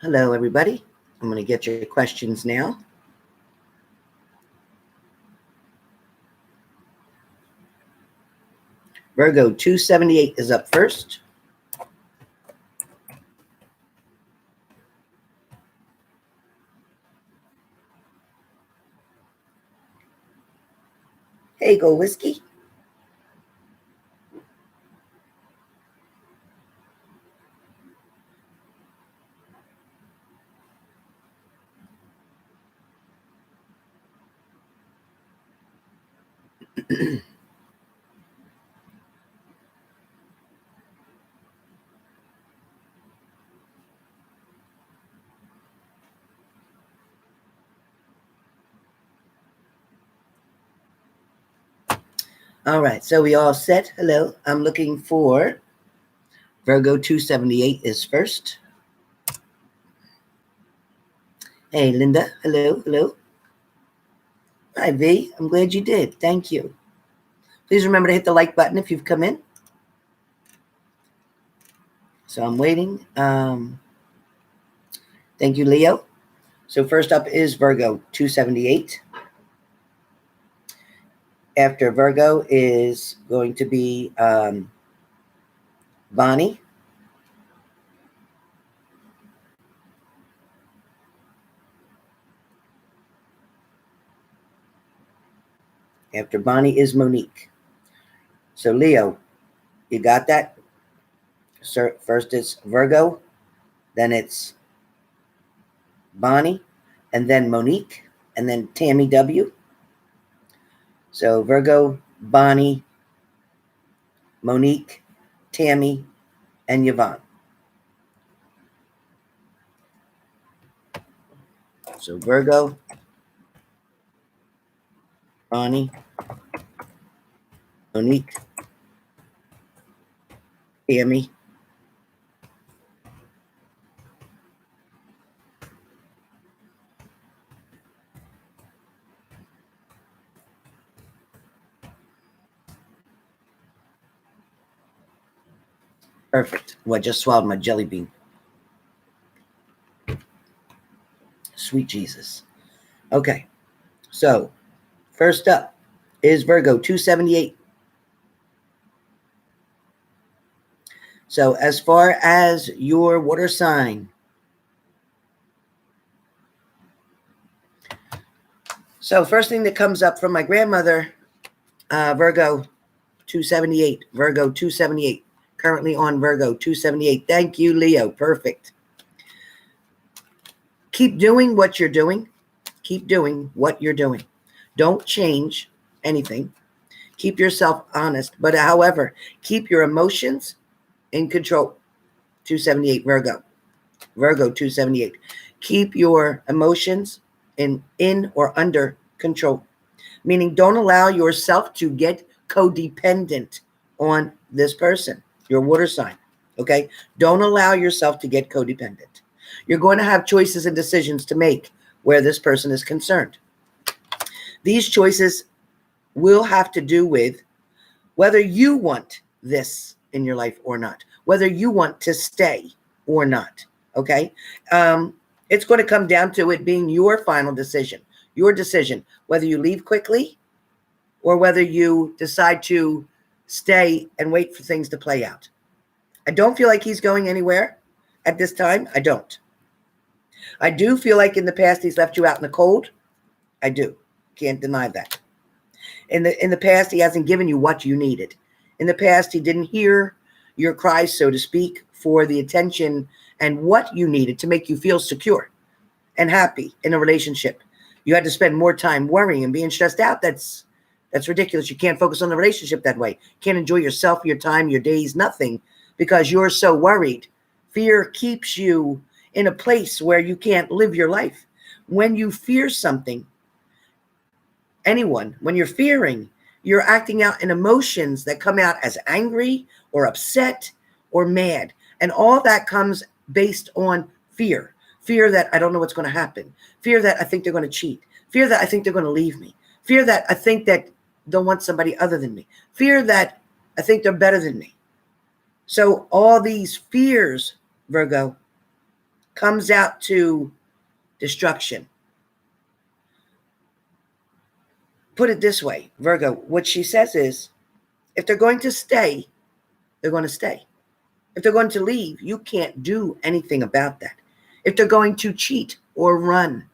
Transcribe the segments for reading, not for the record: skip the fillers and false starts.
Hello, everybody. I'm going to get your questions now. Virgo 278 is up first. Hey, go whiskey. All right, so we all set. Hello, I'm looking for Virgo 278 is first. Hey, Linda. Hello, hello. Hi, V. I'm glad you did. Thank you. Please remember to hit the like button if you've come in. So I'm waiting. Thank you, Leo. So first up is Virgo 278. After Virgo is going to be Bonnie. After Bonnie is Monique. So Leo, you got that? Sir, first it's Virgo, then it's Bonnie, and then Monique, and then Tammy W. So Virgo, Bonnie, Monique, Tammy, and Yvonne. So Virgo, Bonnie, Monique, Tammy, perfect. Well, I just swallowed my jelly bean. Sweet Jesus. Okay, so first up is Virgo 278. So as far as your water sign, so first thing that comes up from my grandmother, Virgo 278, Virgo 278, currently on Virgo 278. Thank you, Leo. Perfect. Keep doing what you're doing. Keep doing what you're doing. Don't change anything. Keep yourself honest. But however, keep your emotions in control. 278 Virgo. Virgo 278. Keep your emotions in or under control. Meaning don't allow yourself to get codependent on this person, your water sign. Okay? Don't allow yourself to get codependent. You're going to have choices and decisions to make where this person is concerned. These choices will have to do with whether you want this in your life or not, whether you want to stay or not. Okay? It's going to come down to it being your final decision, your decision, whether you leave quickly or whether you decide to stay and wait for things to play out. I don't feel like he's going anywhere at this time. I don't. I do feel like in the past he's left you out in the cold. I do. Can't deny that. In the past, he hasn't given you what you needed. In the past, he didn't hear your cries, so to speak, for the attention and what you needed to make you feel secure and happy in a relationship. You had to spend more time worrying and being stressed out. That's ridiculous. You can't focus on the relationship that way. You can't enjoy yourself, your time, your days, nothing, because you're so worried. Fear keeps you in a place where you can't live your life. When you fear something, anyone, when you're fearing, you're acting out in emotions that come out as angry or upset or mad. And all that comes based on fear. Fear that I don't know what's going to happen. Fear that I think they're going to cheat. Fear that I think they're going to leave me. Fear that I think that they'll want somebody other than me. Fear that I think they're better than me. So all these fears, Virgo, comes out to destruction. Put it this way, Virgo, what she says is, if they're going to stay, they're going to stay. If they're going to leave, you can't do anything about that. If they're going to cheat or run,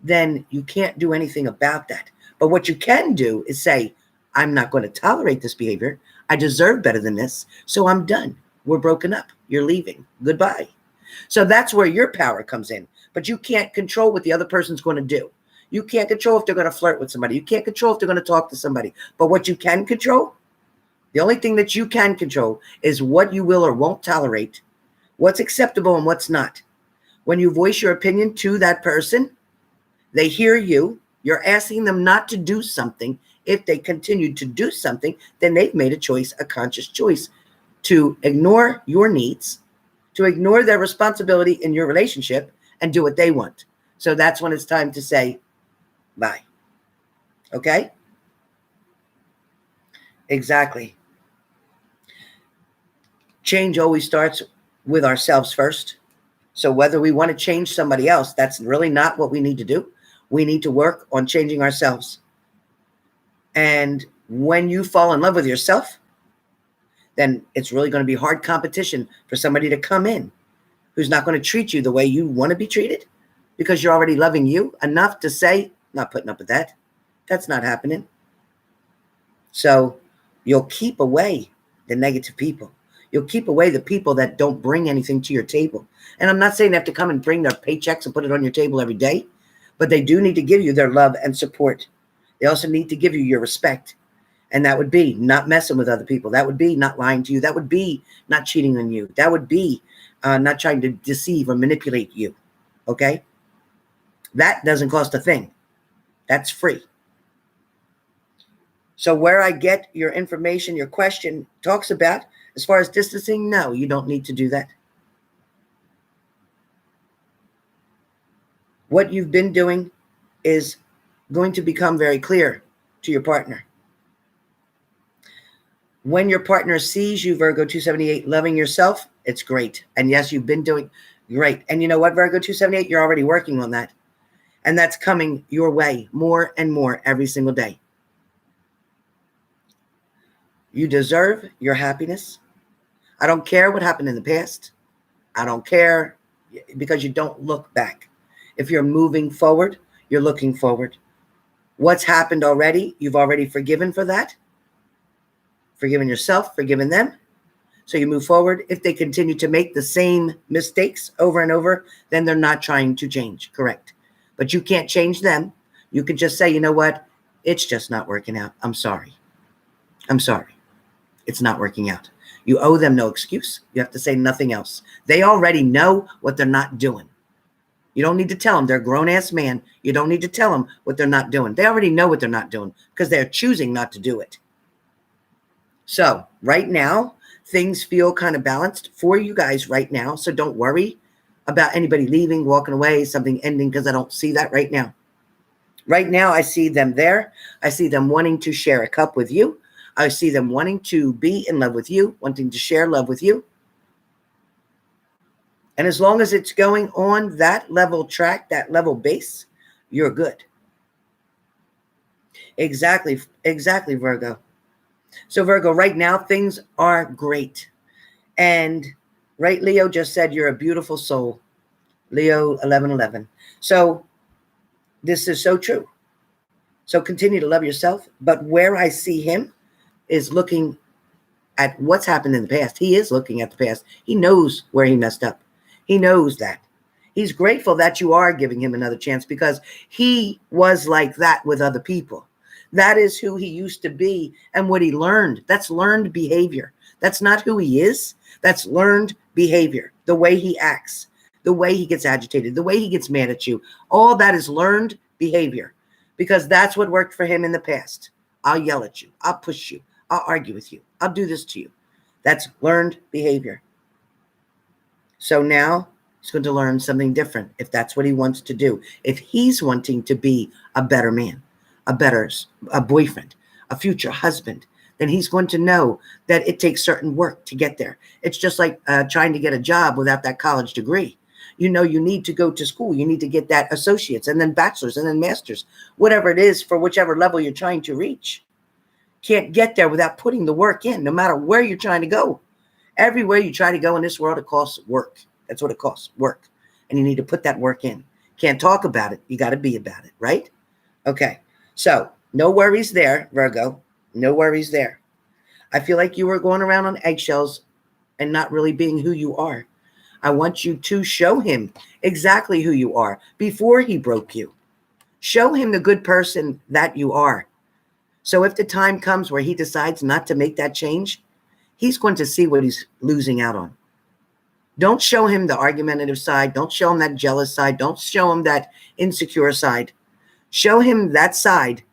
then you can't do anything about that. But what you can do is say, I'm not going to tolerate this behavior. I deserve better than this. So I'm done. We're broken up. You're leaving. Goodbye. So that's where your power comes in. But you can't control what the other person's going to do. You can't control if they're going to flirt with somebody. You can't control if they're going to talk to somebody. But what you can control, the only thing that you can control is what you will or won't tolerate, what's acceptable and what's not. When you voice your opinion to that person, they hear you. You're asking them not to do something. If they continue to do something, then they've made a choice, a conscious choice, to ignore your needs, to ignore their responsibility in your relationship and do what they want. So that's when it's time to say bye. Okay? Exactly. Change always starts with ourselves first. So whether we want to change somebody else, that's really not what we need to do. We need to work on changing ourselves. And when you fall in love with yourself, then it's really going to be hard competition for somebody to come in who's not going to treat you the way you want to be treated, because you're already loving you enough to say, not putting up with that. That's not happening. So you'll keep away the negative people. You'll keep away the people that don't bring anything to your table. And I'm not saying they have to come and bring their paychecks and put it on your table every day, but they do need to give you their love and support. They also need to give you your respect. And that would be not messing with other people. That would be not lying to you. That would be not cheating on you. That would be not trying to deceive or manipulate you. Okay? That doesn't cost a thing. That's free. So where I get your information, your question talks about, as far as distancing, no, you don't need to do that. What you've been doing is going to become very clear to your partner. When your partner sees you, Virgo 278, loving yourself, it's great. And yes, you've been doing great. And you know what, Virgo 278, you're already working on that. And that's coming your way more and more every single day. You deserve your happiness. I don't care what happened in the past. I don't care, because you don't look back. If you're moving forward, you're looking forward. What's happened already, you've already forgiven for that. Forgiven yourself, forgiven them. So you move forward. If they continue to make the same mistakes over and over, then they're not trying to change. Correct. But you can't change them. You can just say, you know what? It's just not working out. I'm sorry. I'm sorry. It's not working out. You owe them no excuse. You have to say nothing else. They already know what they're not doing. You don't need to tell them. They're a grown-ass man. You don't need to tell them what they're not doing. They already know what they're not doing because they're choosing not to do it. So right now, things feel kind of balanced for you guys right now. So don't worry about anybody leaving, walking away, something ending, because I don't see that right now. Right now, I see them there. I see them wanting to share a cup with you. I see them wanting to be in love with you, wanting to share love with you. And as long as it's going on that level track, that level base, you're good. Exactly, Virgo. So Virgo, right now, things are great. And right, Leo just said you're a beautiful soul. Leo 11:11. So this is so true. So continue to love yourself. But where I see him is looking at what's happened in the past. He is looking at the past. He knows where he messed up. He knows that. He's grateful that you are giving him another chance, because he was like that with other people. That is who he used to be and what he learned. That's learned behavior. That's not who he is. That's learned behavior. The way he acts, the way he gets agitated, the way he gets mad at you. All that is learned behavior, because that's what worked for him in the past. I'll yell at you. I'll push you. I'll argue with you. I'll do this to you. That's learned behavior. So now he's going to learn something different if that's what he wants to do. If he's wanting to be a better man, a boyfriend, a future husband, then he's going to know that it takes certain work to get there. It's just like trying to get a job without that college degree. You know, you need to go to school. You need to get that associates and then bachelor's and then master's, whatever it is for whichever level you're trying to reach. Can't get there without putting the work in, no matter where you're trying to go. Everywhere you try to go in this world, it costs work. That's what it costs, work. And you need to put that work in. Can't talk about it. You got to be about it, right? Okay. So no worries there, Virgo. No worries there. I feel like you were going around on eggshells and not really being who you are. I want you to show him exactly who you are before he broke you. Show him the good person that you are. So if the time comes where he decides not to make that change, he's going to see what he's losing out on. Don't show him the argumentative side. Don't show him that jealous side. Don't show him that insecure side. Show him that side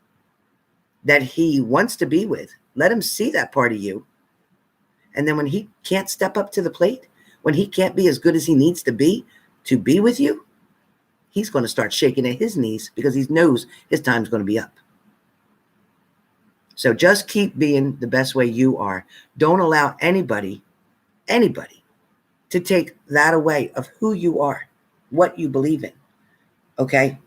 that he wants to be with. Let him see that part of you. And then when he can't step up to the plate, when he can't be as good as he needs to be with you, he's going to start shaking at his knees because he knows his time's going to be up. So just keep being the best way you are. Don't allow anybody to take that away of who you are, what you believe in. Okay?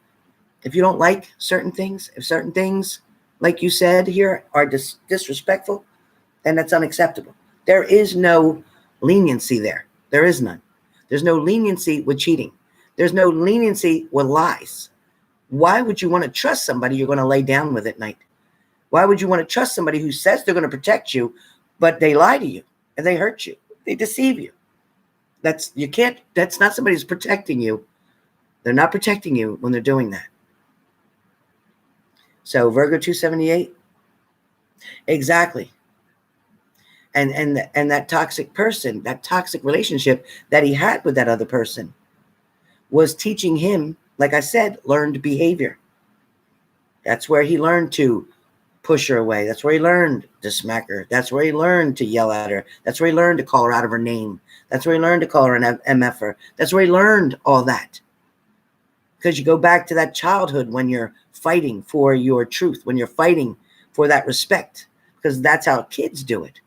If you don't like certain things, if certain things, like you said here, are disrespectful, then that's unacceptable. There is no leniency there. There is none. There's no leniency with cheating. There's no leniency with lies. Why would you want to trust somebody you're going to lay down with at night? Why would you want to trust somebody who says they're going to protect you, but they lie to you and they hurt you? They deceive you. That's not somebody who's protecting you. They're not protecting you when they're doing that. So Virgo 278, exactly. And that toxic person, that toxic relationship that he had with that other person was teaching him, like I said, learned behavior. That's where he learned to push her away. That's where he learned to smack her. That's where he learned to yell at her. That's where he learned to call her out of her name. That's where he learned to call her an MFer. That's where he learned all that. Because you go back to that childhood when you're fighting for your truth, when you're fighting for that respect, because that's how kids do it.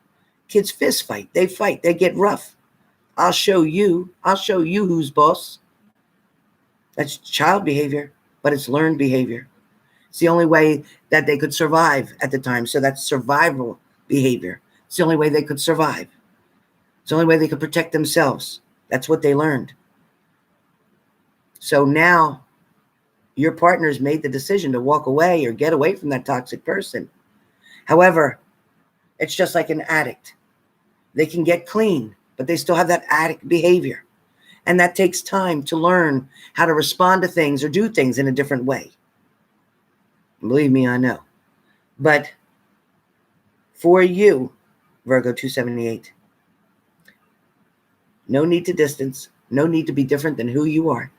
Kids fist fight. They fight. They get rough. I'll show you who's boss. That's child behavior, but it's learned behavior. It's the only way that they could survive at the time. So that's survival behavior. It's the only way they could survive. It's the only way they could protect themselves. That's what they learned. So now your partner's made the decision to walk away or get away from that toxic person. However, it's just like an addict. They can get clean, but they still have that addict behavior. And that takes time to learn how to respond to things or do things in a different way. Believe me, I know. But for you, Virgo 278, no need to distance, no need to be different than who you are.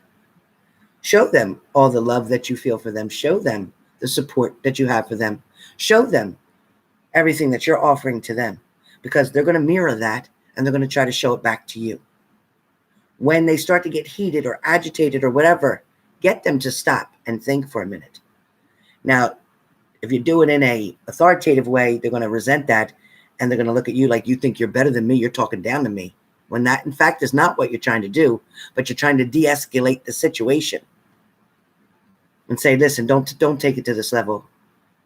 Show them all the love that you feel for them. Show them the support that you have for them. Show them everything that you're offering to them, because they're going to mirror that and they're going to try to show it back to you. When they start to get heated or agitated or whatever, get them to stop and think for a minute. Now, if you do it in a authoritative way, they're going to resent that and they're going to look at you like you think you're better than me. You're talking down to me, when that, in fact, is not what you're trying to do, but you're trying to de-escalate the situation and say, listen, don't take it to this level.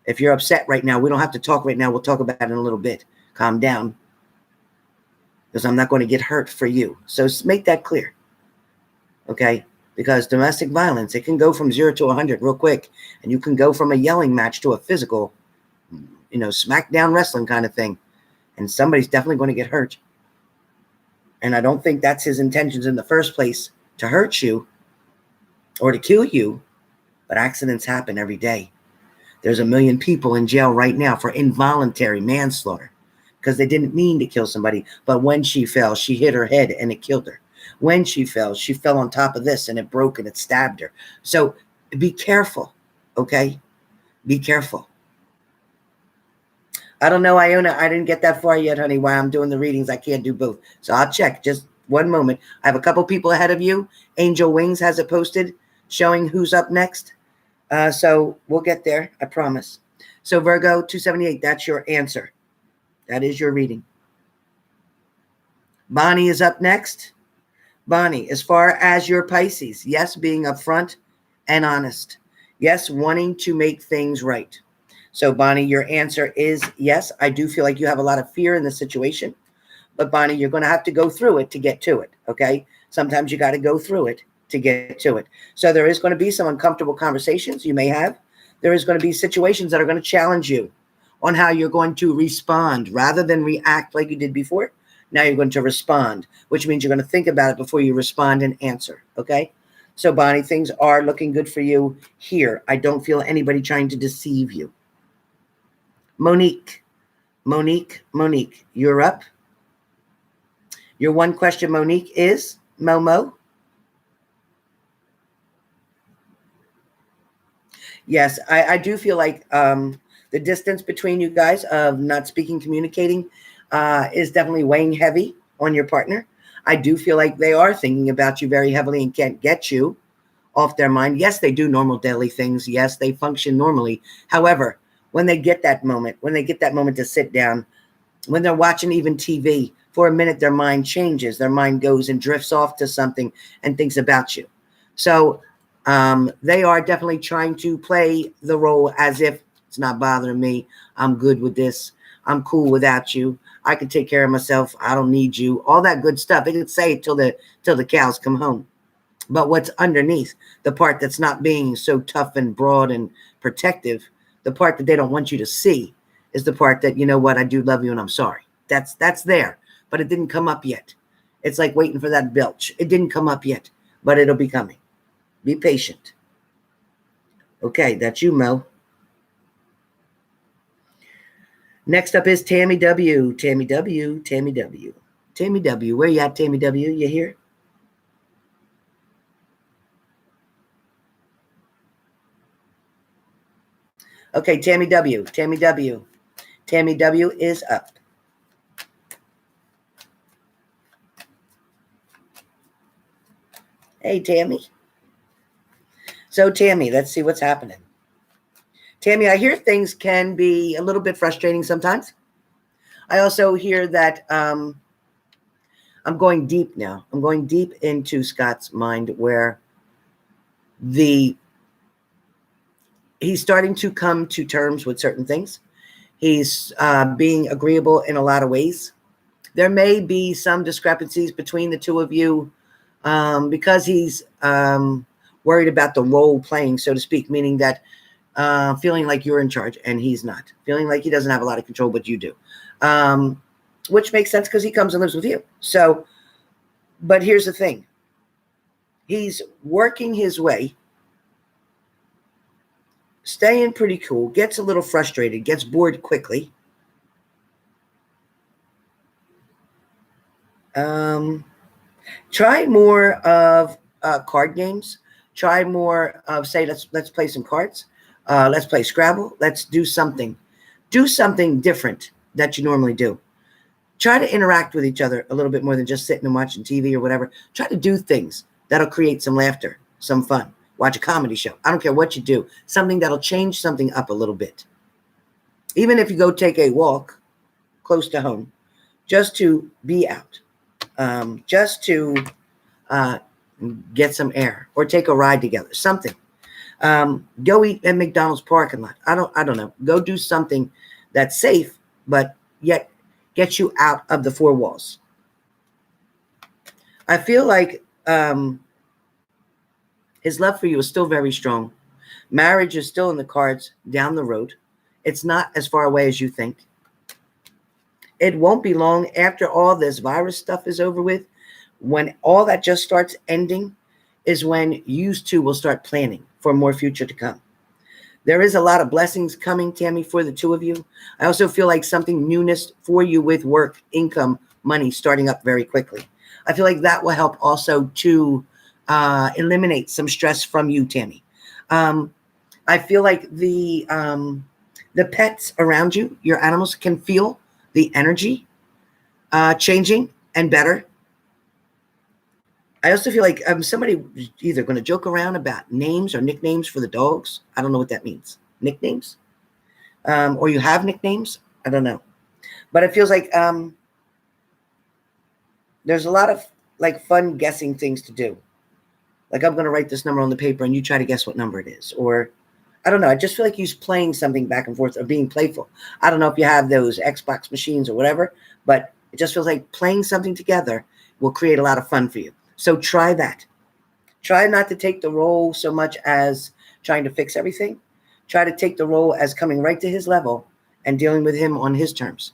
If you're upset right now, we don't have to talk right now. We'll talk about it in a little bit. Calm down, because I'm not going to get hurt for you. So make that clear, okay? Because domestic violence, it can go from 0 to 100 real quick. And you can go from a yelling match to a physical, smackdown wrestling kind of thing. And somebody's definitely going to get hurt. And I don't think that's his intentions in the first place, to hurt you or to kill you. But accidents happen every day. There's 1 million people in jail right now for involuntary manslaughter because they didn't mean to kill somebody. But when she fell, she hit her head and it killed her. When she fell on top of this and it broke and it stabbed her. So be careful, okay? Be careful. I don't know, Iona. I didn't get that far yet, honey. While I'm doing the readings, I can't do both. So I'll check. Just one moment. I have a couple people ahead of you. Angel Wings has it posted showing who's up next. So we'll get there, I promise. So Virgo 278, that's your answer. That is your reading. Bonnie is up next. Bonnie, as far as your Pisces, yes, being upfront and honest. Yes, wanting to make things right. So, Bonnie, your answer is yes. I do feel like you have a lot of fear in the situation. But, Bonnie, you're going to have to go through it to get to it, okay? Sometimes you got to go through it to get to it. So there is going to be some uncomfortable conversations you may have. There is going to be situations that are going to challenge you on how you're going to respond rather than react like you did before. Now you're going to respond, which means you're going to think about it before you respond and answer, okay? So, Bonnie, things are looking good for you here. I don't feel anybody trying to deceive you. Monique, you're up. Your one question, Monique, is Momo. Yes, I do feel like the distance between you guys of not speaking, communicating is definitely weighing heavy on your partner. I do feel like they are thinking about you very heavily and can't get you off their mind. Yes, they do normal daily things. Yes, they function normally. However, when they get that moment, to sit down, when they're watching even TV, for a minute, their mind changes. Their mind goes and drifts off to something and thinks about you. So they are definitely trying to play the role as if it's not bothering me. I'm good with this. I'm cool without you. I can take care of myself. I don't need you. All that good stuff. They can say it till the cows come home. But what's underneath, the part that's not being so tough and broad and protective, the part that they don't want you to see is the part that, you know what, I do love you and I'm sorry. That's there, but it didn't come up yet. It's like waiting for that belch. It didn't come up yet, but it'll be coming. Be patient. Okay, that's you, Mo. Next up is Tammy W. Tammy W. Tammy W. Tammy W. Where you at, Tammy W? You here? Okay, Tammy W. Tammy W. Tammy W is up. Hey, Tammy. So, Tammy, let's see what's happening. Tammy, I hear things can be a little bit frustrating sometimes. I also hear that I'm going deep now. I'm going deep into Scott's mind where he's starting to come to terms with certain things. He's being agreeable in a lot of ways. There may be some discrepancies between the two of you because he's worried about the role playing, so to speak, meaning that feeling like you're in charge and he's not, feeling like he doesn't have a lot of control, but you do, which makes sense because he comes and lives with you. So, but here's the thing. He's working his way, staying pretty cool, gets a little frustrated, gets bored quickly. Try more of card games. Try more of, say, let's play some cards. Let's play Scrabble. Let's do something. Do something different that you normally do. Try to interact with each other a little bit more than just sitting and watching TV or whatever. Try to do things that'll create some laughter, some fun. Watch a comedy show. I don't care what you do. Something that'll change something up a little bit. Even if you go take a walk close to home, just to be out, just to get some air or take a ride together, something. Go eat at McDonald's parking lot. I don't know. Go do something that's safe, but yet gets you out of the four walls. I feel like his love for you is still very strong. Marriage is still in the cards down the road. It's not as far away as you think. It won't be long after all this virus stuff is over with. When all that just starts ending is when you two will start planning for more future to come. There is a lot of blessings coming, Tammy, for the two of you. I also feel like something newness for you with work, income, money starting up very quickly. I feel like that will help also to eliminate some stress from you, Tammy. I feel like the pets around you, your animals, can feel the energy changing and better. I also feel like somebody either going to joke around about names or nicknames for the dogs. I don't know what that means. Nicknames? Or you have nicknames? I don't know. But it feels like there's a lot of like fun guessing things to do. Like I'm going to write this number on the paper and you try to guess what number it is. Or I don't know. I just feel like he's playing something back and forth or being playful. I don't know if you have those Xbox machines or whatever, but it just feels like playing something together will create a lot of fun for you. So try that. Try not to take the role so much as trying to fix everything. Try to take the role as coming right to his level and dealing with him on his terms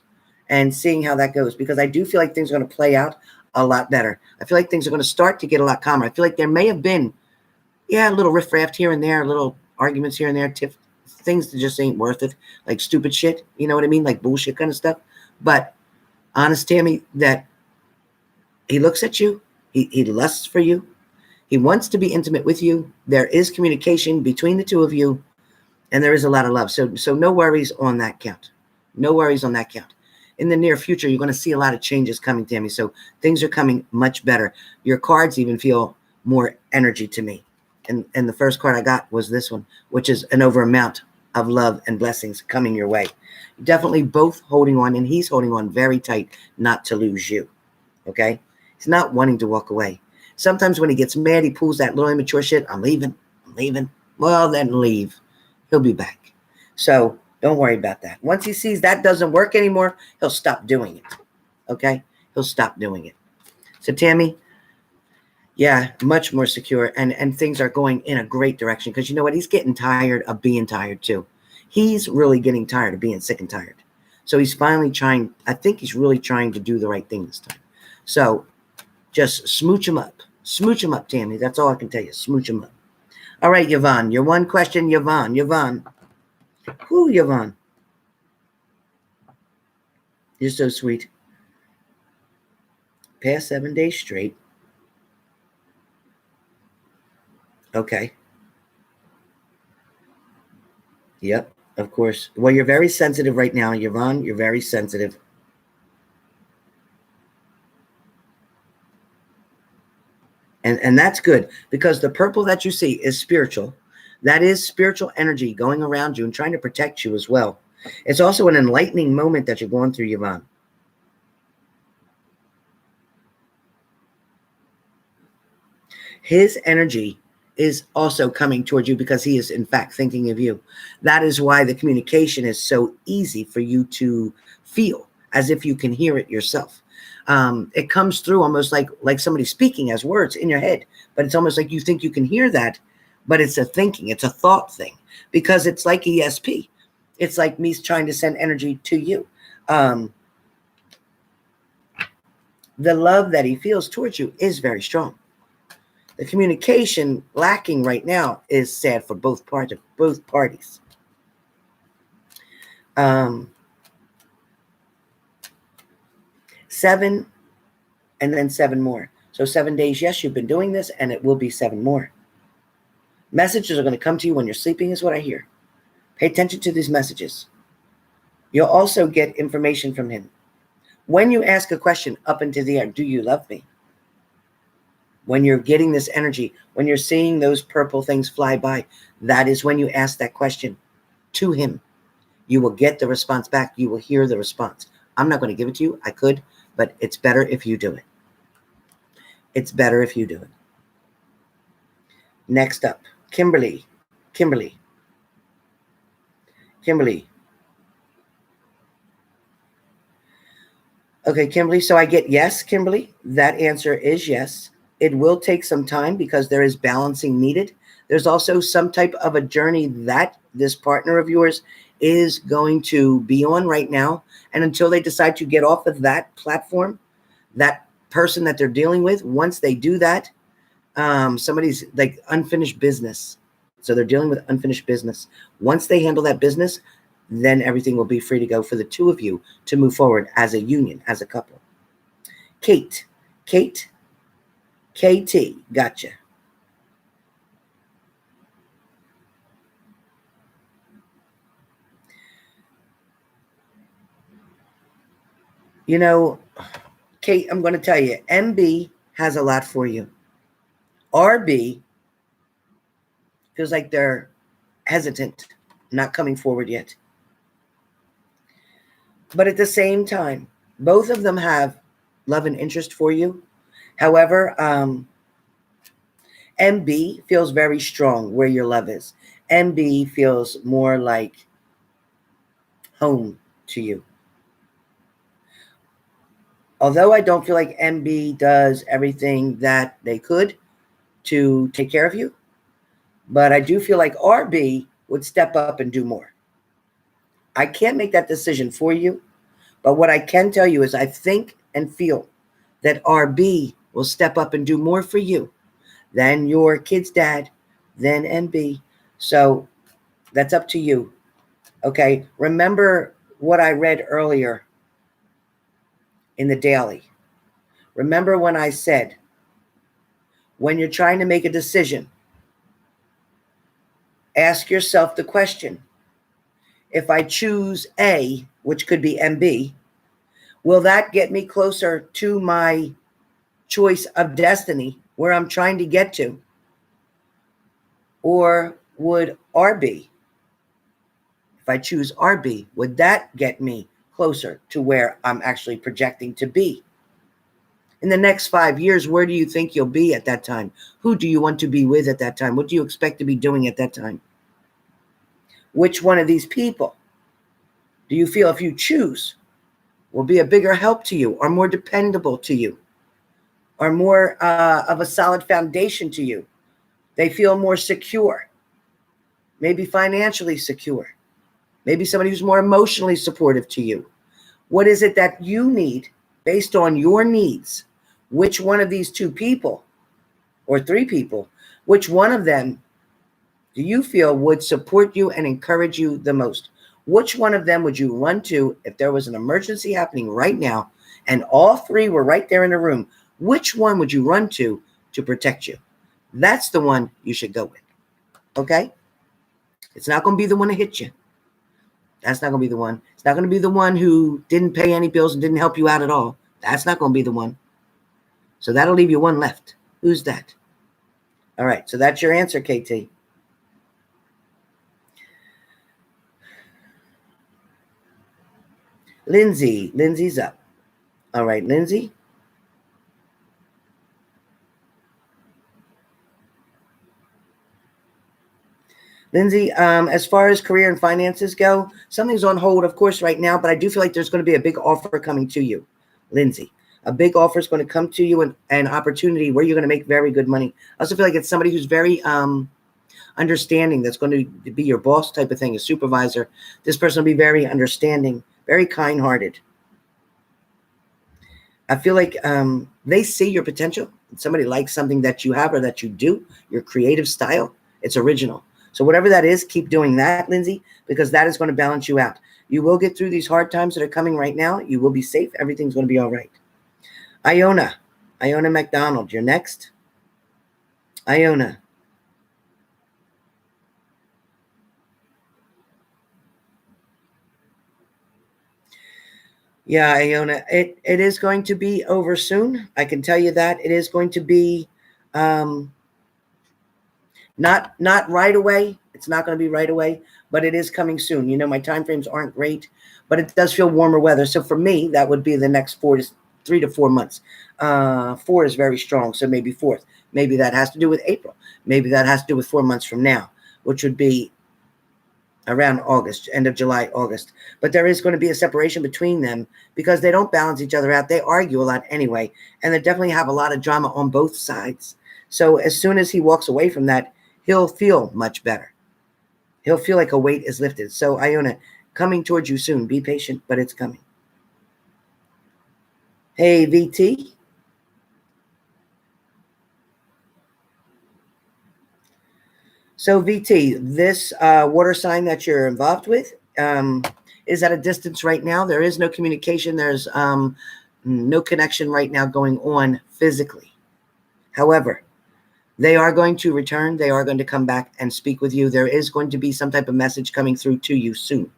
and seeing how that goes. Because I do feel like things are going to play out a lot better. I feel like things are going to start to get a lot calmer. I feel like there may have been, a little riff-raff here and there, little arguments here and there, things that just ain't worth it, like stupid shit, you know what I mean? Like bullshit kind of stuff. But honest, Tammy, that he looks at you, he lusts for you, he wants to be intimate with you. There is communication between the two of you, and there is a lot of love. So no worries on that count. No worries on that count. In the near future, you're going to see a lot of changes coming, Tammy. So things are coming much better. Your cards even feel more energy to me. And the first card I got was this one, which is an over amount of love and blessings coming your way. Definitely both holding on, and he's holding on very tight not to lose you. Okay? He's not wanting to walk away. Sometimes when he gets mad, he pulls that little immature shit. I'm leaving. Well, then leave. He'll be back. So don't worry about that. Once he sees that doesn't work anymore, he'll stop doing it. Okay? He'll stop doing it. So Tammy, yeah, much more secure, and things are going in a great direction because you know what? He's getting tired of being tired too. He's really getting tired of being sick and tired. So he's finally trying, I think he's really trying to do the right thing this time. So just smooch him up. Smooch him up, Tammy. That's all I can tell you. Smooch him up. All right, Yvonne. Your one question, Yvonne. Who, Yvonne? You're so sweet. Past 7 days straight. Okay. Yep, of course. Well, you're very sensitive right now, Yvonne. You're very sensitive. And that's good because the purple that you see is spiritual. That is spiritual energy going around you and trying to protect you as well. It's also an enlightening moment that you're going through, Yvonne. His energy is also coming towards you because he is, in fact, thinking of you. That is why the communication is so easy for you to feel as if you can hear it yourself. It comes through almost like somebody speaking as words in your head, but it's almost like you think you can hear that, but it's a thinking, it's a thought thing because it's like ESP. It's like me trying to send energy to you. The love that he feels towards you is very strong. The communication lacking right now is sad for both parties. 7 and then 7 more. So 7 days, yes, you've been doing this, and it will be 7 more. Messages are going to come to you when you're sleeping is what I hear. Pay attention to these messages. You'll also get information from him. When you ask a question up into the air, do you love me? When you're getting this energy, when you're seeing those purple things fly by, that is when you ask that question to him. You will get the response back. You will hear the response. I'm not going to give it to you. I could, but it's better if you do it. It's better if you do it. Next up, Kimberly. Okay, Kimberly, so I get yes, Kimberly. That answer is yes. It will take some time because there is balancing needed. There's also some type of a journey that this partner of yours is going to be on right now. And until they decide to get off of that platform, that person that they're dealing with, once they do that, somebody's like unfinished business. So they're dealing with unfinished business. Once they handle that business, then everything will be free to go for the two of you to move forward as a union, as a couple. KT, gotcha. You know, Kate, I'm going to tell you, MB has a lot for you. RB feels like they're hesitant, not coming forward yet. But at the same time, both of them have love and interest for you. However, MB feels very strong where your love is. MB feels more like home to you. Although I don't feel like MB does everything that they could to take care of you, but I do feel like RB would step up and do more. I can't make that decision for you, but what I can tell you is I think and feel that RB will step up and do more for you than your kid's dad, than MB. So that's up to you. Okay. Remember what I read earlier in the daily. Remember when I said, when you're trying to make a decision, ask yourself the question, if I choose A, which could be MB, will that get me closer to my choice of destiny where I'm trying to get to? Or would RB, if I choose RB, would that get me closer to where I'm actually projecting to be? In the next 5 years, where do you think you'll be at that time? Who do you want to be with at that time? What do you expect to be doing at that time? Which one of these people do you feel, if you choose, will be a bigger help to you, or more dependable to you, or more of a solid foundation to you? They feel more secure, maybe financially secure, maybe somebody who's more emotionally supportive to you. What is it that you need based on your needs? Which one of these two people or three people, which one of them do you feel would support you and encourage you the most? Which one of them would you run to if there was an emergency happening right now and all three were right there in the room? Which one would you run to protect you? That's the one you should go with. Okay? It's not going to be the one that hit you. That's not going to be the one. It's not going to be the one who didn't pay any bills and didn't help you out at all. That's not going to be the one. So that'll leave you one left. Who's that? All right. So that's your answer, KT. Lindsay. Lindsay's up. All right, Lindsay. Lindsay, as far as career and finances go, something's on hold, of course, right now, but I do feel like there's going to be a big offer coming to you, Lindsay. A big offer is going to come to you, and an opportunity where you're going to make very good money. I also feel like it's somebody who's very understanding, that's going to be your boss type of thing, a supervisor. This person will be very understanding, very kind-hearted. I feel like they see your potential. Somebody likes something that you have or that you do, your creative style. It's original. So whatever that is, keep doing that, Lindsay, because that is going to balance you out. You will get through these hard times that are coming right now. You will be safe. Everything's going to be all right. Iona McDonald, you're next. Iona. Yeah, Iona, it is going to be over soon. I can tell you that. It is going to be not right away. It's not going to be right away, but it is coming soon. You know, my time frames aren't great, but it does feel warmer weather. So for me, that would be the next 3 to 4 months. 4 is very strong, so maybe 4th. Maybe that has to do with April. Maybe that has to do with 4 months from now, which would be around August, end of July, August. But there is going to be a separation between them because they don't balance each other out. They argue a lot anyway, and they definitely have a lot of drama on both sides. So as soon as he walks away from that, he'll feel much better. He'll feel like a weight is lifted. So Iona, coming towards you soon. Be patient, but it's coming. Hey, VT. So VT, this water sign that you're involved with is at a distance right now. There is no communication. There's no connection right now going on physically. However, they are going to return. They are going to come back and speak with you. There is going to be some type of message coming through to you soon,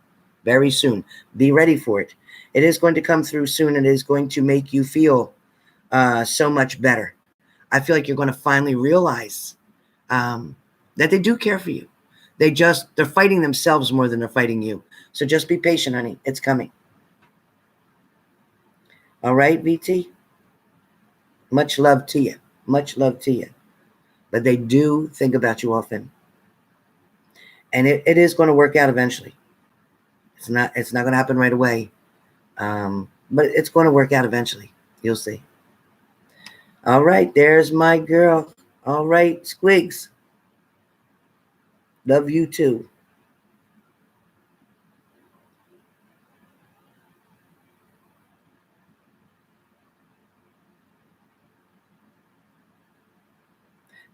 very soon. Be ready for it. It is going to come through soon. It is going to make you feel so much better. I feel like you're going to finally realize that they do care for you. They're fighting themselves more than they're fighting you. So just be patient, honey. It's coming. All right, VT? Much love to you. Much love to you. But they do think about you often. And it is going to work out eventually. It's not going to happen right away. But it's going to work out eventually. You'll see. All right, there's my girl. All right, Squigs. Love you too.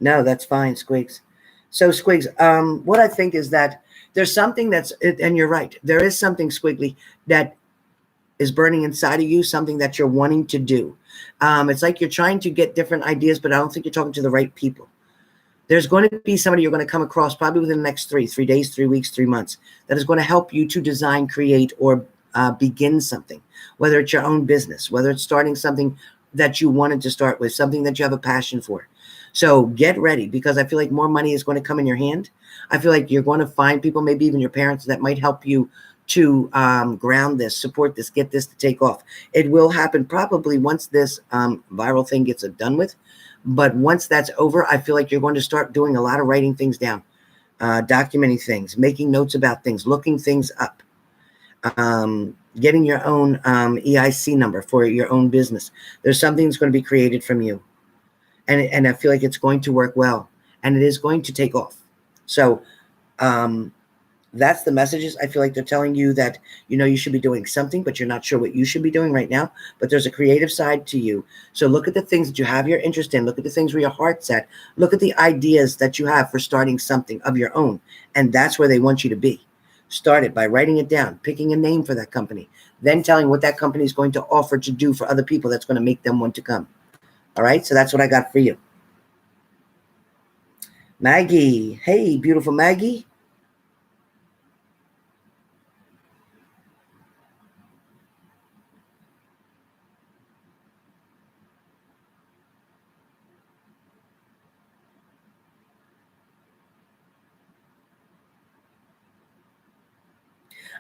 No, that's fine, Squigs. So, Squigs, what I think is that there's something that's, and you're right, there is something, Squiggly, that is burning inside of you, something that you're wanting to do. It's like you're trying to get different ideas, but I don't think you're talking to the right people. There's going to be somebody you're going to come across probably within the next 3 days, 3 weeks, 3 months, that is going to help you to design, create, or begin something, whether it's your own business, whether it's starting something that you wanted to start with, something that you have a passion for. So get ready, because I feel like more money is going to come in your hand. I feel like you're going to find people, maybe even your parents, that might help you to ground this, support this, get this to take off. It will happen probably once this viral thing gets done with. But once that's over, I feel like you're going to start doing a lot of writing things down, documenting things, making notes about things, looking things up, getting your own EIC number for your own business. There's something that's going to be created from you. And I feel like it's going to work well, and it is going to take off. So that's the messages. I feel like they're telling you that, you should be doing something, but you're not sure what you should be doing right now. But there's a creative side to you. So look at the things that you have your interest in. Look at the things where your heart's at. Look at the ideas that you have for starting something of your own. And that's where they want you to be. Start it by writing it down, picking a name for that company, then telling what that company is going to offer to do for other people that's going to make them want to come. All right, so that's what I got for you. Maggie. Hey, beautiful Maggie.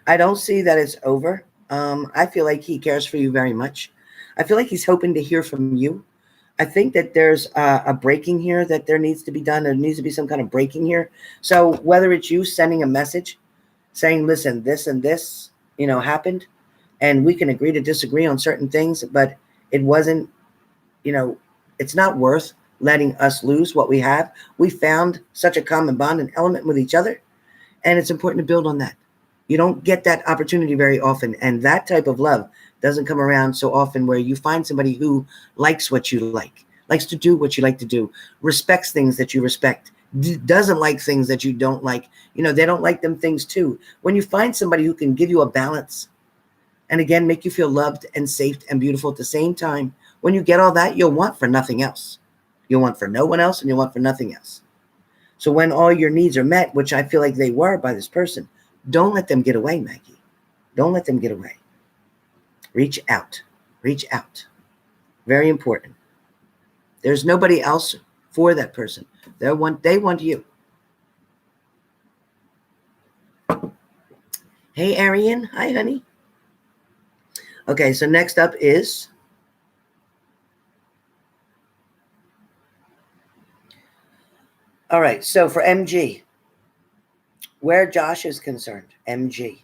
I don't see that it's over. I feel like he cares for you very much. I feel like he's hoping to hear from you. I think that there's a breaking here that there needs to be done. There needs to be some kind of breaking here. So whether it's you sending a message saying, listen, this and this, happened, and we can agree to disagree on certain things, but it wasn't, it's not worth letting us lose what we have. We found such a common bond and element with each other, and it's important to build on that. You don't get that opportunity very often, and that type of love doesn't come around so often, where you find somebody who likes what you like, likes to do what you like to do, respects things that you respect, doesn't like things that you don't like. They don't like them things too. When you find somebody who can give you a balance, and again, make you feel loved and safe and beautiful at the same time, when you get all that, you'll want for nothing else. You'll want for no one else, and you'll want for nothing else. So when all your needs are met, which I feel like they were by this person, don't let them get away, Maggie. Don't let them get away. Reach out. Reach out. Very important. There's nobody else for that person. They want you. Hey, Arian. Hi, honey. Okay, so next up is all right, so for MG, where Josh is concerned, MG.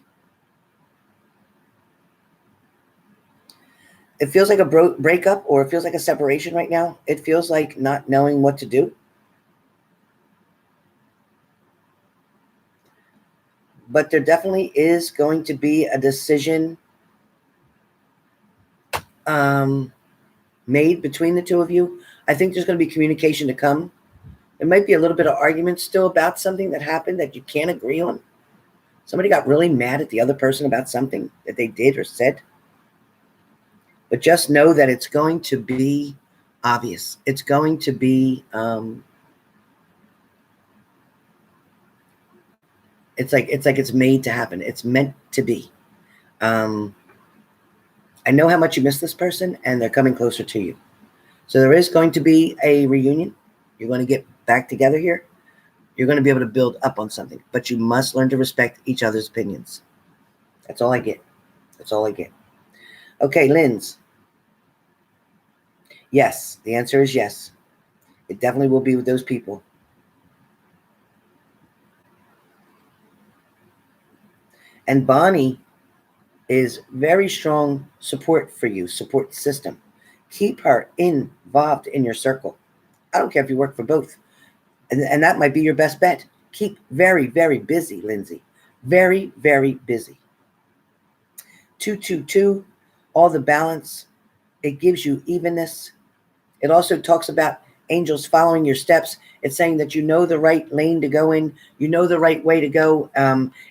It feels like a breakup, or it feels like a separation right now. It feels like not knowing what to do. But there definitely is going to be a decision made between the two of you. I think there's going to be communication to come. There might be a little bit of argument still about something that happened that you can't agree on. Somebody got really mad at the other person about something that they did or said. But just know that it's going to be obvious. It's going to be, it's like it's made to happen. It's meant to be. I know how much you miss this person, and they're coming closer to you. So there is going to be a reunion. You're going to get back together here. You're going to be able to build up on something, but you must learn to respect each other's opinions. That's all I get. That's all I get. Okay, Linz. Yes, the answer is yes. It definitely will be with those people. And Bonnie is very strong support for you, support system. Keep her involved in your circle. I don't care if you work for both. And that might be your best bet. Keep very, very busy, Lindsay. Very, very busy. 222, all the balance. It gives you evenness. It also talks about angels following your steps. It's saying that you know the right lane to go in. You know the right way to go.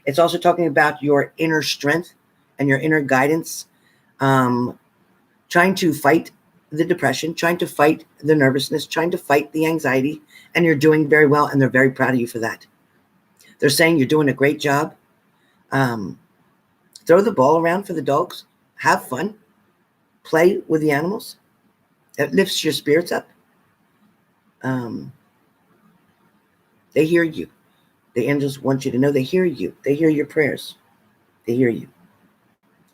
It's also talking about your inner strength and your inner guidance. Trying to fight the depression, trying to fight the nervousness, trying to fight the anxiety. And you're doing very well. And they're very proud of you for that. They're saying you're doing a great job. Throw the ball around for the dogs. Have fun. Play with the animals. It lifts your spirits up. They hear you. The angels want you to know they hear you. They hear your prayers. They hear you.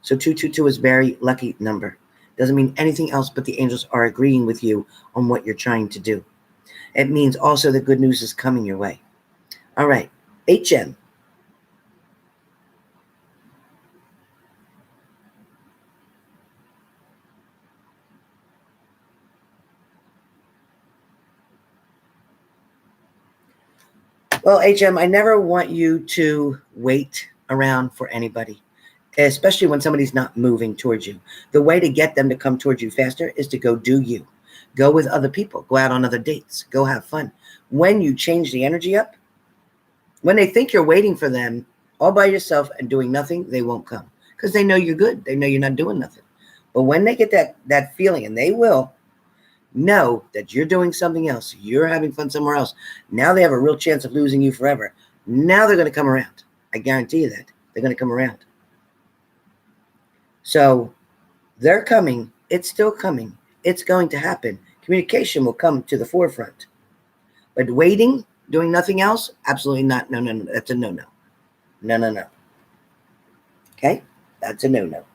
So 222 is a very lucky number. Doesn't mean anything else, but the angels are agreeing with you on what you're trying to do. It means also the good news is coming your way. All right. HM. Well, HM, I never want you to wait around for anybody, especially when somebody's not moving towards you. The way to get them to come towards you faster is to go do you. Go with other people. Go out on other dates. Go have fun. When you change the energy up, when they think you're waiting for them all by yourself and doing nothing, they won't come because they know you're good. They know you're not doing nothing. But when they get that feeling, and they will know that you're doing something else, you're having fun somewhere else, now they have a real chance of losing you forever. Now they're going to come around. I guarantee you that. They're going to come around. So they're coming. It's still coming. It's going to happen. Communication will come to the forefront. But waiting, doing nothing else, absolutely not. No. That's a no-no. No. Okay? That's a no-no.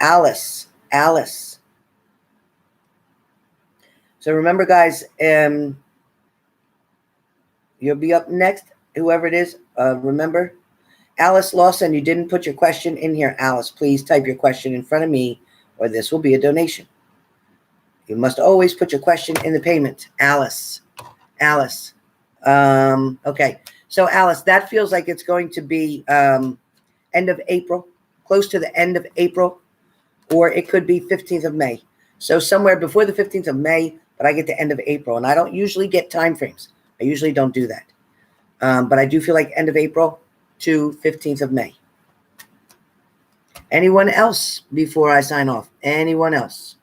Alice. So remember, guys, you'll be up next, whoever it is. Remember, Alice Lawson, you didn't put your question in here. Alice, please type your question in front of me, or this will be a donation. You must always put your question in the payment. Alice. Okay. So, Alice, that feels like it's going to be end of April, close to the end of April, or it could be 15th of May. So somewhere before the 15th of May, but I get the end of April. And I don't usually get time frames. I usually don't do that. But I do feel like end of April to 15th of May. Anyone else before I sign off? Anyone else?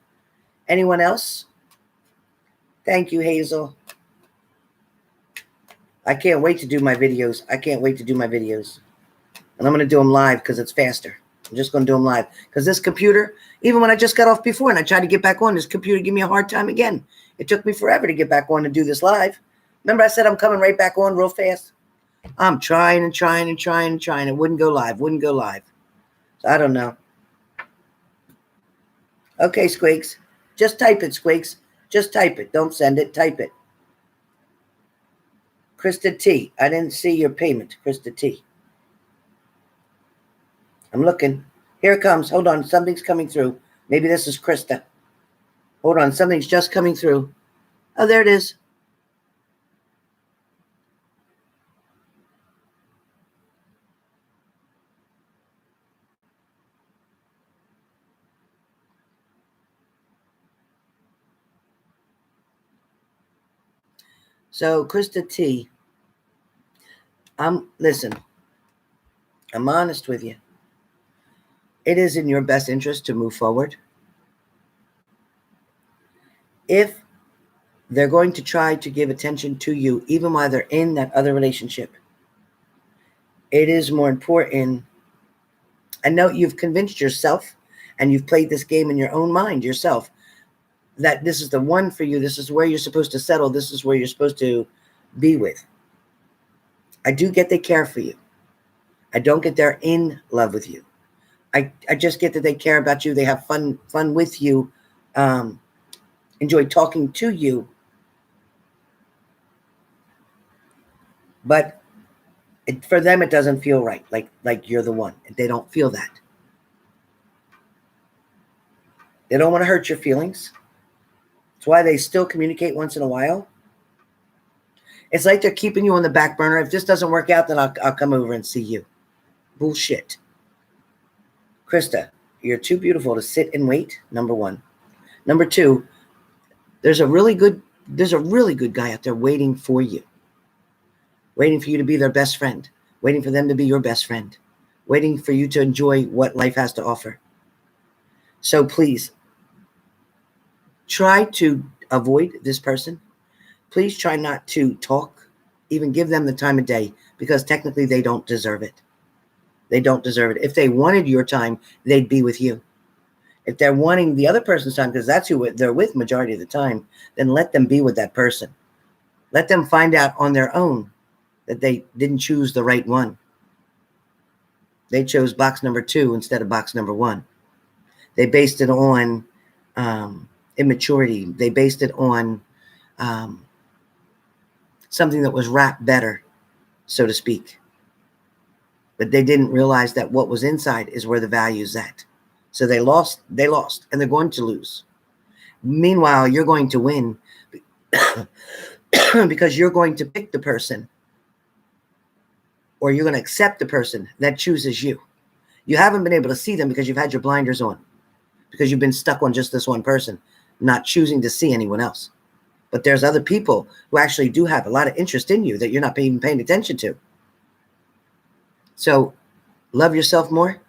Thank you, Hazel. I can't wait to do my videos. And I'm going to do them live because it's faster. I'm just going to do them live because this computer, even when I just got off before and I tried to get back on, this computer gave me a hard time again. It took me forever to get back on and do this live. Remember I said I'm coming right back on real fast? I'm trying. It wouldn't go live. So I don't know. Okay, Squeaks. Just type it, Squeaks. Just type it. Don't send it. Type it. Krista T. I didn't see your payment, Krista T. I'm looking. Here it comes. Hold on. Something's coming through. Maybe this is Krista. Hold on. Something's just coming through. Oh, there it is. So, Krista T. Listen. I'm honest with you. It is in your best interest to move forward. If they're going to try to give attention to you, even while they're in that other relationship, it is more important. I know you've convinced yourself and you've played this game in your own mind yourself that this is the one for you. This is where you're supposed to settle. This is where you're supposed to be with. I do get they care for you. I don't get they're in love with you. I just get that they care about you. They have fun with you. enjoy talking to you, but for them it doesn't feel right, like you're the one. They don't feel that. They don't want to hurt your feelings. That's why they still communicate once in a while. It's like they're keeping you on the back burner. If this doesn't work out, then I'll come over and see you. Bullshit. Krista, you're too beautiful to sit and wait, number one. Number two, there's a really good guy out there waiting for you. Waiting for you to be their best friend. Waiting for them to be your best friend. Waiting for you to enjoy what life has to offer. So please, try to avoid this person. Please try not to talk, even give them the time of day, because technically they don't deserve it. They don't deserve it. If they wanted your time, they'd be with you. If they're wanting the other person's time, because that's who they're with majority of the time, then let them be with that person. Let them find out on their own that they didn't choose the right one. They chose box number 2 instead of box number 1. They based it on immaturity. They based it on something that was wrapped better, so to speak. But they didn't realize that what was inside is where the value is at. So they lost, and they're going to lose. Meanwhile, you're going to win because you're going to pick the person, or you're going to accept the person that chooses you. You haven't been able to see them because you've had your blinders on, because you've been stuck on just this one person, not choosing to see anyone else. But there's other people who actually do have a lot of interest in you that you're not even paying attention to. So love yourself more.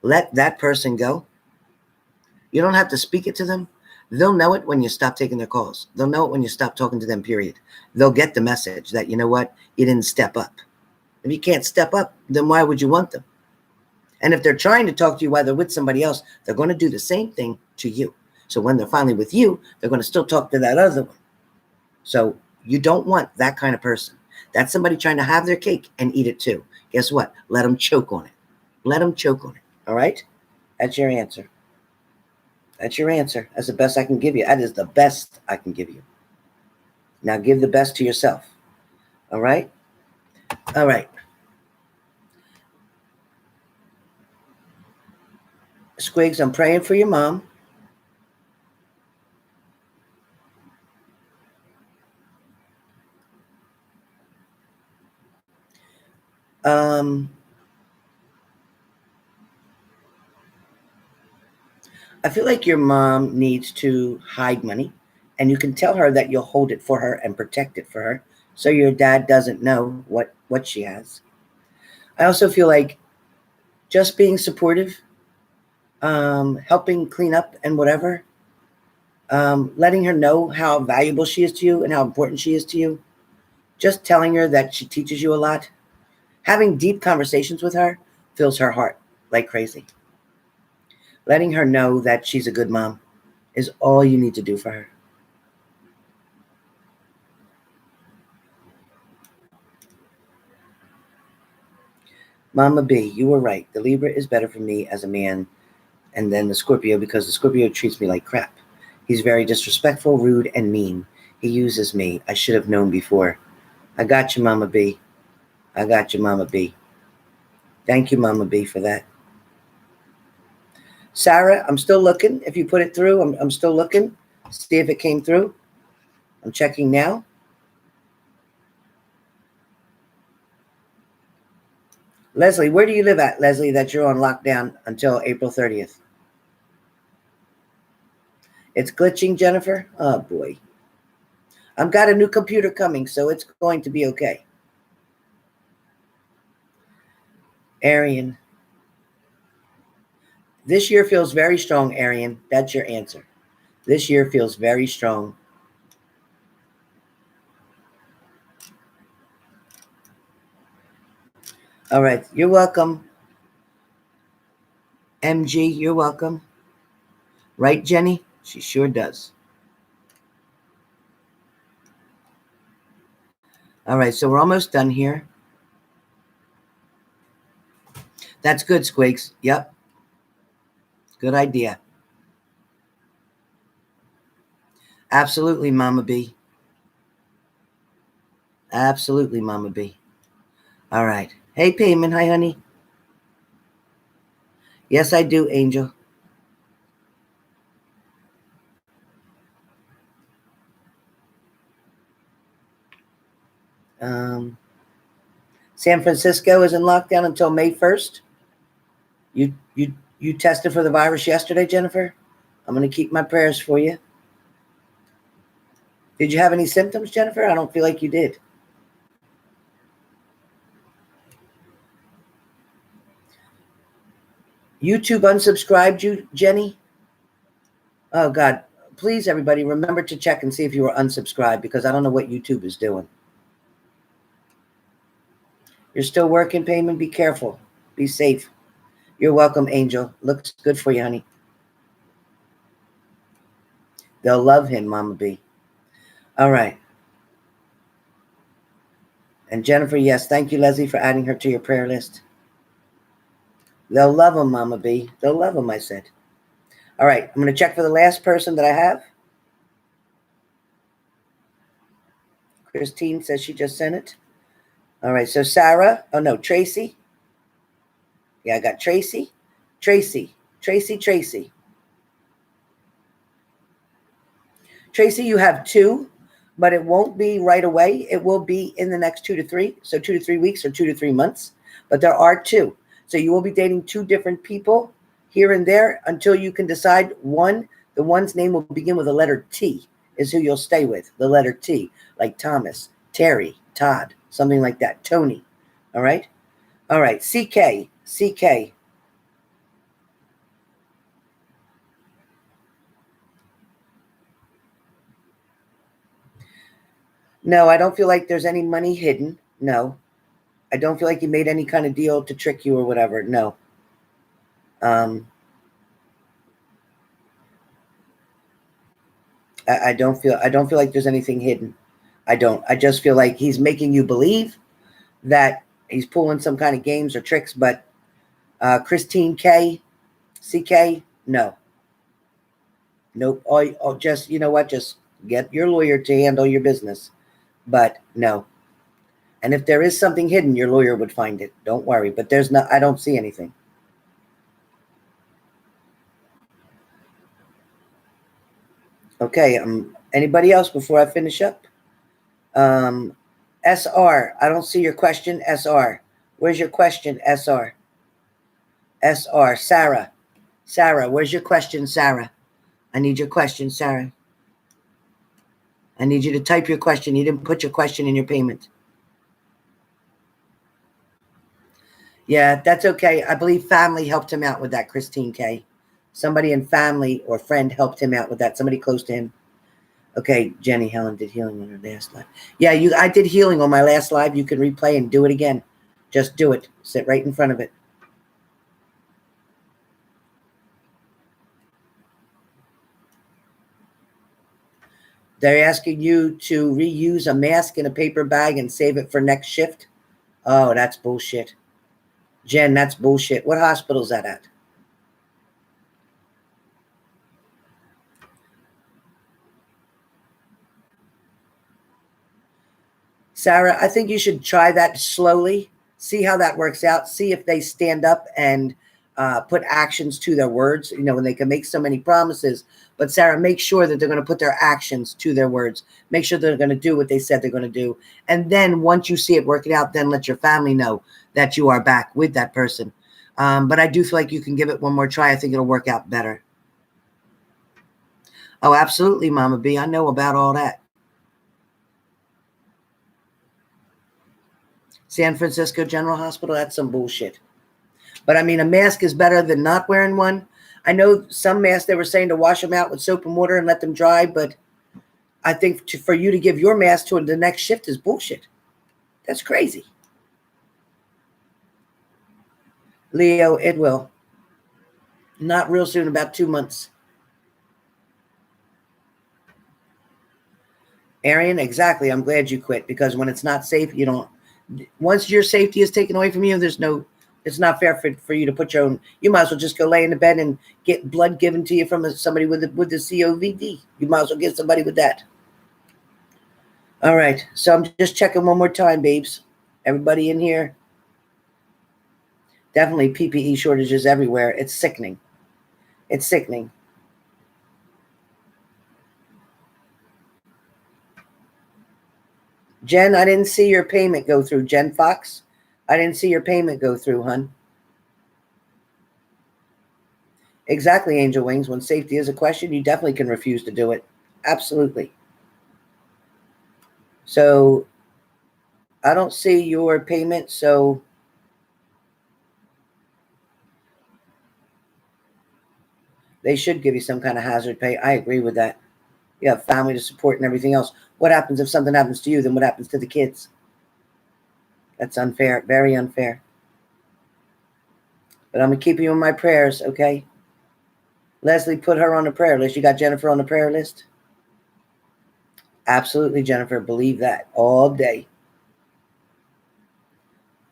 Let that person go. You don't have to speak it to them. They'll know it when you stop taking their calls. They'll know it when you stop talking to them, period. They'll get the message that, you know what, you didn't step up. If you can't step up, then why would you want them? And if they're trying to talk to you while they're with somebody else, they're going to do the same thing to you. So when they're finally with you, they're going to still talk to that other one. So you don't want that kind of person. That's somebody trying to have their cake and eat it too. Guess what? Let them choke on it. Let them choke on it. All right? That's your answer. That's your answer. That's the best I can give you. That is the best I can give you. Now give the best to yourself. All right? All right. Squigs, I'm praying for your mom. I feel like your mom needs to hide money, and you can tell her that you'll hold it for her and protect it for her so your dad doesn't know what she has. I also feel like just being supportive, helping clean up and whatever, letting her know how valuable she is to you and how important she is to you, just telling her that she teaches you a lot, having deep conversations with her fills her heart like crazy. Letting her know that she's a good mom is all you need to do for her. Mama B, you were right. The Libra is better for me as a man, and then the Scorpio, because the Scorpio treats me like crap. He's very disrespectful, rude, and mean. He uses me. I should have known before. I got you, Mama B. I got you, Mama B. Thank you, Mama B, for that. Sarah, I'm still looking. If you put it through, I'm still looking. See if it came through. I'm checking now. Leslie, where do you live at, Leslie, that you're on lockdown until April 30th? It's glitching, Jennifer? Oh, boy. I've got a new computer coming, so it's going to be okay. Arian. This year feels very strong, Arian. That's your answer. This year feels very strong. All right. You're welcome. MG, you're welcome. Right, Jenny? She sure does. All right. So we're almost done here. That's good, Squigs. Yep. Good idea. Absolutely, Mama B. Absolutely, Mama B. All right. Hey, Payment. Hi, honey. Yes, I do, Angel. San Francisco is in lockdown until May 1st. You tested for the virus yesterday, Jennifer? I'm going to keep my prayers for you. Did you have any symptoms, Jennifer? I don't feel like you did. YouTube unsubscribed you, Jenny? Oh, God. Please, everybody, remember to check and see if you were unsubscribed, because I don't know what YouTube is doing. You're still working, Payment? Be careful. Be safe. You're welcome, Angel. Looks good for you, honey. They'll love him, Mama B. All right. And Jennifer, yes, thank you, Leslie, for adding her to your prayer list. They'll love him, Mama B. They'll love him, I said. All right, I'm going to check for the last person that I have. Christine says she just sent it. All right, so Sarah. Oh, no, Tracy. Yeah, I got Tracy. Tracy. Tracy, you have 2, but it won't be right away. It will be in the next 2 to 3. So 2 to 3 weeks or 2 to 3 months. But there are 2. So you will be dating 2 different people here and there until you can decide one. The one's name will begin with the letter T is who you'll stay with. The letter T, like Thomas, Terry, Todd, something like that. Tony. All right. All right. CK. No, I don't feel like there's any money hidden. No. I don't feel like you made any kind of deal to trick you or whatever. No. I don't feel like there's anything hidden. I don't. I just feel like he's making you believe that he's pulling some kind of games or tricks. But Christine K, CK, no. Nope. Oh, just, you know what? Just get your lawyer to handle your business. But no. And if there is something hidden, your lawyer would find it. Don't worry. But there's no, I don't see anything. Okay. Anybody else before I finish up? SR, I don't see your question. SR, where's your question? SR, Sarah, where's your question? Sarah, I need your question. Sarah, I need you to type your question. You didn't put your question in your payment. Yeah, that's okay. I believe family helped him out with that, Christine K. Somebody in family or friend helped him out with that. Somebody close to him. Okay, Jenny Helen did healing on her last live. Yeah, I did healing on my last live. You can replay and do it again. Just do it. Sit right in front of it. They're asking you to reuse a mask in a paper bag and save it for next shift. Oh, that's bullshit. Jen, that's bullshit. What hospital is that at? Sarah, I think you should try that slowly. See how that works out. See if they stand up and put actions to their words. You know, when they can make so many promises. But Sarah, make sure that they're going to put their actions to their words. Make sure they're going to do what they said they're going to do. And then once you see it working out, then let your family know that you are back with that person. But I do feel like you can give it one more try. I think it'll work out better. Oh, absolutely, Mama B. I know about all that. San Francisco General Hospital, that's some bullshit. But I mean, a mask is better than not wearing one. I know some masks, they were saying to wash them out with soap and water and let them dry, but I think for you to give your mask to the next shift is bullshit. That's crazy. Leo, it will. Not real soon, about 2 months. Arian, exactly. I'm glad you quit, because when it's not safe, you don't. Once your safety is taken away from you, there's no It's not fair for you to put your own. You might as well just go lay in the bed and get blood given to you from somebody with the COVID. You might as well get somebody with that. All right. So I'm just checking one more time, babes. Everybody in here. Definitely PPE shortages everywhere. It's sickening. It's sickening. Jen, I didn't see your payment go through. Jen Fox, I didn't see your payment go through, hun. Exactly, Angel Wings. When safety is a question, you definitely can refuse to do it. Absolutely. So I don't see your payment, so they should give you some kind of hazard pay. I agree with that. You have family to support and everything else. What happens if something happens to you? Then what happens to the kids? That's unfair. Very unfair. But I'm going to keep you in my prayers, okay? Leslie, put her on the prayer list. You got Jennifer on the prayer list? Absolutely, Jennifer. Believe that all day.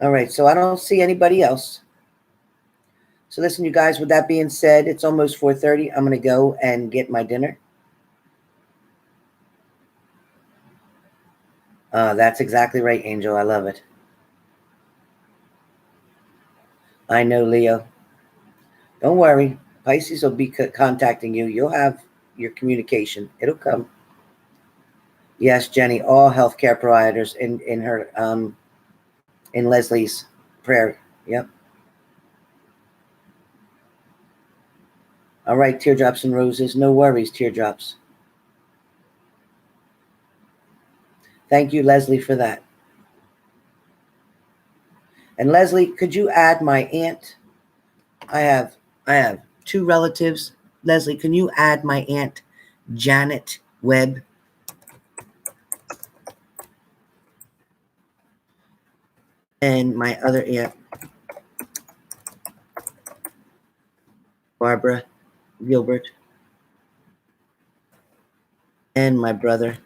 All right, so I don't see anybody else. So listen, you guys, with that being said, it's almost 4:30. I'm going to go and get my dinner. That's exactly right, Angel. I love it. I know, Leo. Don't worry. Pisces will be contacting you. You'll have your communication. It'll come. Yes, Jenny, all healthcare providers in her in Leslie's prayer. Yep. All right, teardrops and roses. No worries, teardrops. Thank you, Leslie, for that. And Leslie, could you add my aunt? I have 2 relatives. Leslie, can you add my aunt Janet Webb? And my other aunt Barbara Gilbert. And my brother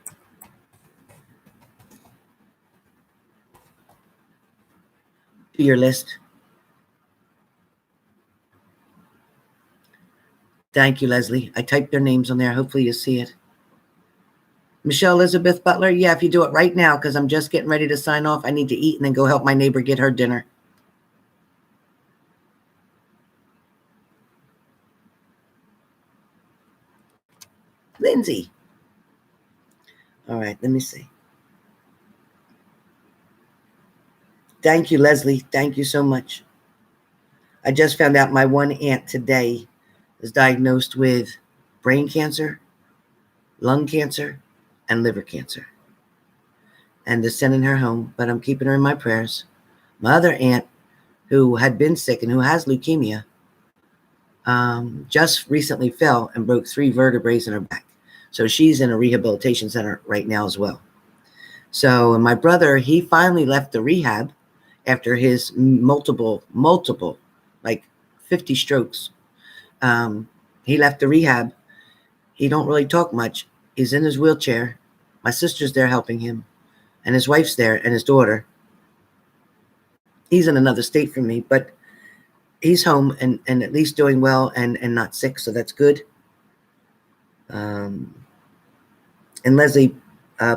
to your list. Thank you, Leslie. I typed their names on there. Hopefully you see it. Michelle Elizabeth Butler. Yeah, if you do it right now, because I'm just getting ready to sign off. I need to eat and then go help my neighbor get her dinner. Lindsay. All right, let me see. Thank you, Leslie. Thank you so much. I just found out my one aunt today is diagnosed with brain cancer, lung cancer, and liver cancer. And they're sending her home, but I'm keeping her in my prayers. My other aunt, who had been sick and who has leukemia, just recently fell and broke 3 vertebrae in her back. So she's in a rehabilitation center right now as well. So my brother, he finally left the rehab after his multiple, like 50 strokes. He left the rehab. He don't really talk much. He's in his wheelchair. My sister's there helping him, and his wife's there, and his daughter. He's in another state from me, but he's home and at least doing well and not sick, so that's good. And Leslie,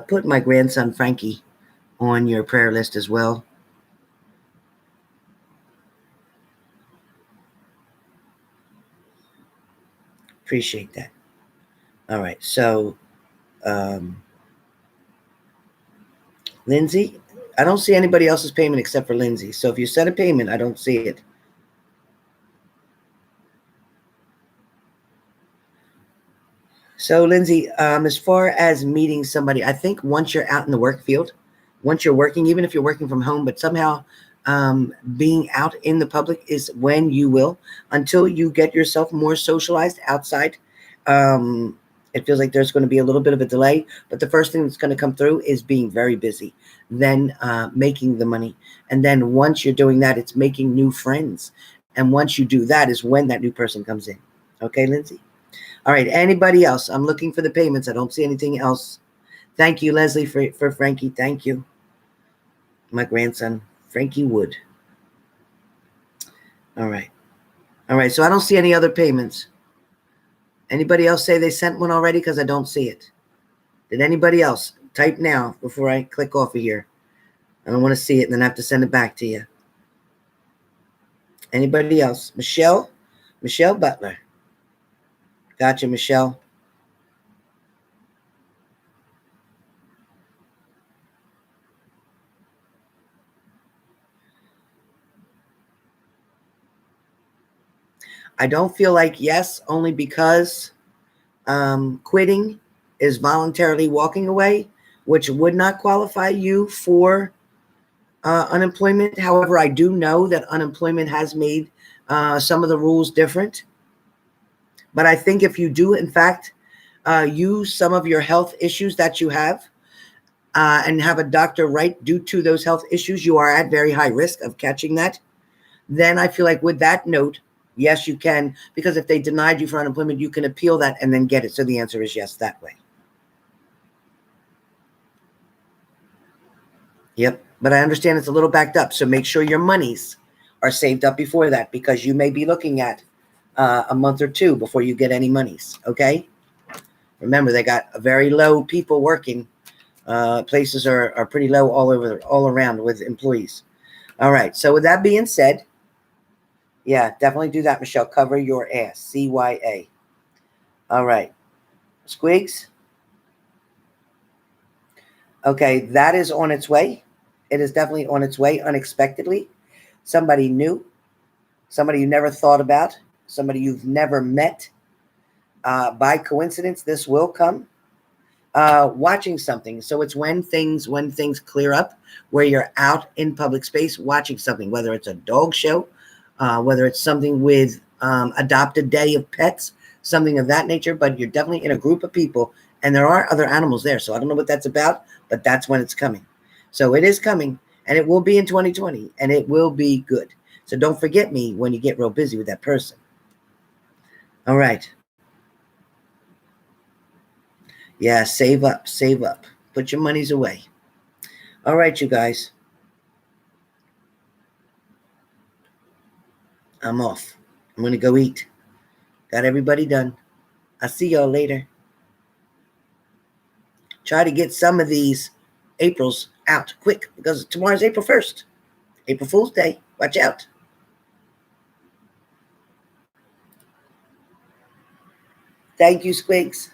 put my grandson Frankie on your prayer list as well. Appreciate that. All right, so Lindsay, I don't see anybody else's payment except for Lindsay. So if you set a payment, I don't see it. So Lindsay, as far as meeting somebody, I think once you're out in the work field, once you're working, even if you're working from home, but somehow being out in the public is when you will, until you get yourself more socialized outside. It feels like there's going to be a little bit of a delay, but the first thing that's going to come through is being very busy, then making the money. And then once you're doing that, it's making new friends. And once you do that is when that new person comes in. Okay, Lindsay? All right, anybody else? I'm looking for the payments. I don't see anything else. Thank you, Leslie, for Frankie. Thank you. My grandson, Frankie Wood. All right. All right. So I don't see any other payments. Anybody else say they sent one already? Because I don't see it. Did anybody else? Type now before I click off of here. I don't want to see it and then I have to send it back to you. Anybody else? Michelle? Michelle Butler. Gotcha, Michelle. I don't feel like yes, only because quitting is voluntarily walking away, which would not qualify you for unemployment. However, I do know that unemployment has made some of the rules different. But I think if you do, in fact, use some of your health issues that you have and have a doctor write due to those health issues, you are at very high risk of catching that. Then I feel like with that note, yes, you can, because if they denied you for unemployment, you can appeal that and then get it. So the answer is yes, that way. Yep. But I understand it's a little backed up. So make sure your monies are saved up before that, because you may be looking at a month or two before you get any monies. Okay. Remember, they got a very low people working. Places are pretty low all around with employees. All right. So with that being said, yeah, definitely do that, Michelle. Cover your ass. CYA. All right. Squigs. Okay, that is on its way. It is definitely on its way unexpectedly. Somebody new, somebody you never thought about, somebody you've never met. By coincidence, this will come. Watching something. So it's when things clear up, where you're out in public space watching something, whether it's a dog show, whether it's something with Adopt a Day of Pets, something of that nature, but you're definitely in a group of people and there are other animals there. So I don't know what that's about, but that's when it's coming. So it is coming, and it will be in 2020, and it will be good. So don't forget me when you get real busy with that person. All right. Yeah, save up, save up. Put your monies away. All right, you guys. I'm off. I'm going to go eat. Got everybody done. I'll see y'all later. Try to get some of these Aprils out quick, because tomorrow's April 1st. April Fool's Day. Watch out. Thank you, Squigs.